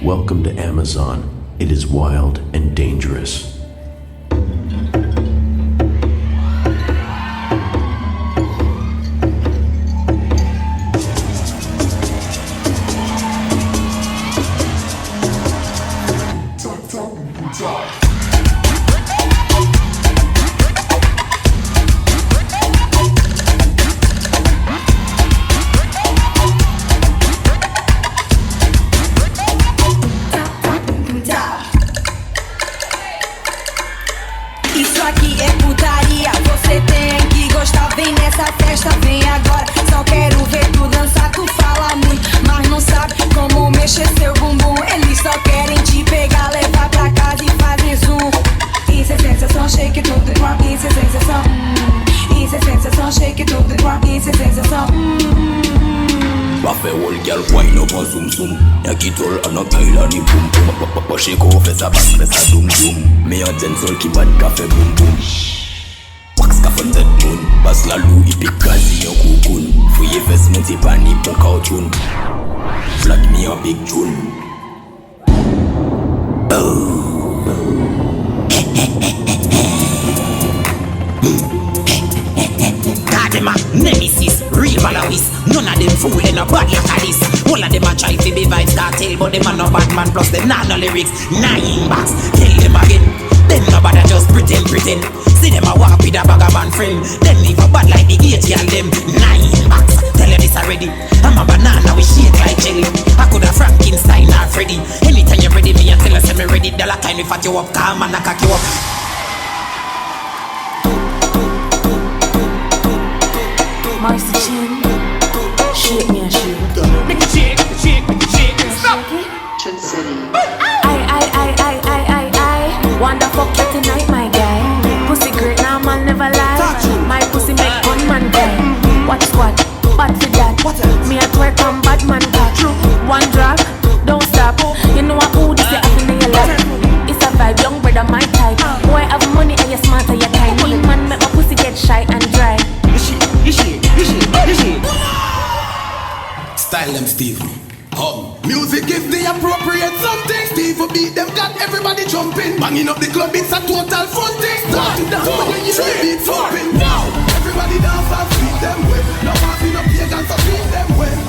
Welcome to Amazon. It is wild and dangerous. Isso aqui é putaria, você tem que gostar. Vem nessa festa, vem agora. Só quero ver tu dançar, tu fala muito, mas não sabe como mexer seu bumbum. Eles só querem te pegar, levar pra casa e fazer zoom. Isso é sensação, shake tudo igual. Isso é sensação, isso é sensação, shake tudo igual. Isso é sensação, Parfait wall girl wine up and zoom zoom. Yak it all and a pile on the boom boom. But shake off as a back, as a zoom zoom. Me and Dancehall keep on cafe boom boom. Wax cafe on that moon. Bas la lou i pick gazi yon cocoon. Fouye vest monte pani pon kao tune. Flag me a big tune. Them a nemesis, real balawis. None of them fool, they no bad like a this. All of them a try to be vibes cartel, but them a no bad man. Plus them not no lyrics, 9 bucks. Tell them again, them no bad just pretend. See them a walk with a bag of man friend. Them even bad like the gate and them 9 bucks. Tell you this already, I'm a banana we shake like jelly. I could have Frankenstein or Freddy. Anytime you ready, me and tell us I'm ready. Dollar time we fat you up, calm and I cock you up. Marcy Chin, shake me a shake. Make it shake, stop. I wanna fuck you tonight, my guy. Pussy great now, man never lie. My pussy make gunman guy. Watch squad, bad for that. Me at work on bad man back. One drop, don't stop. You know what who this you having in your lap. It's a vibe, young brother my type. Boy have money and you smart and you tiny. Man make my pussy get shy and dry. Style them Steve. Music is the appropriate something. Steve will beat them, got everybody jumping. Banging up the club, it's a total fun thing. One, down when you hear the beat thumping. Now everybody dance and beat them with. No passing up pagans, so beat them with.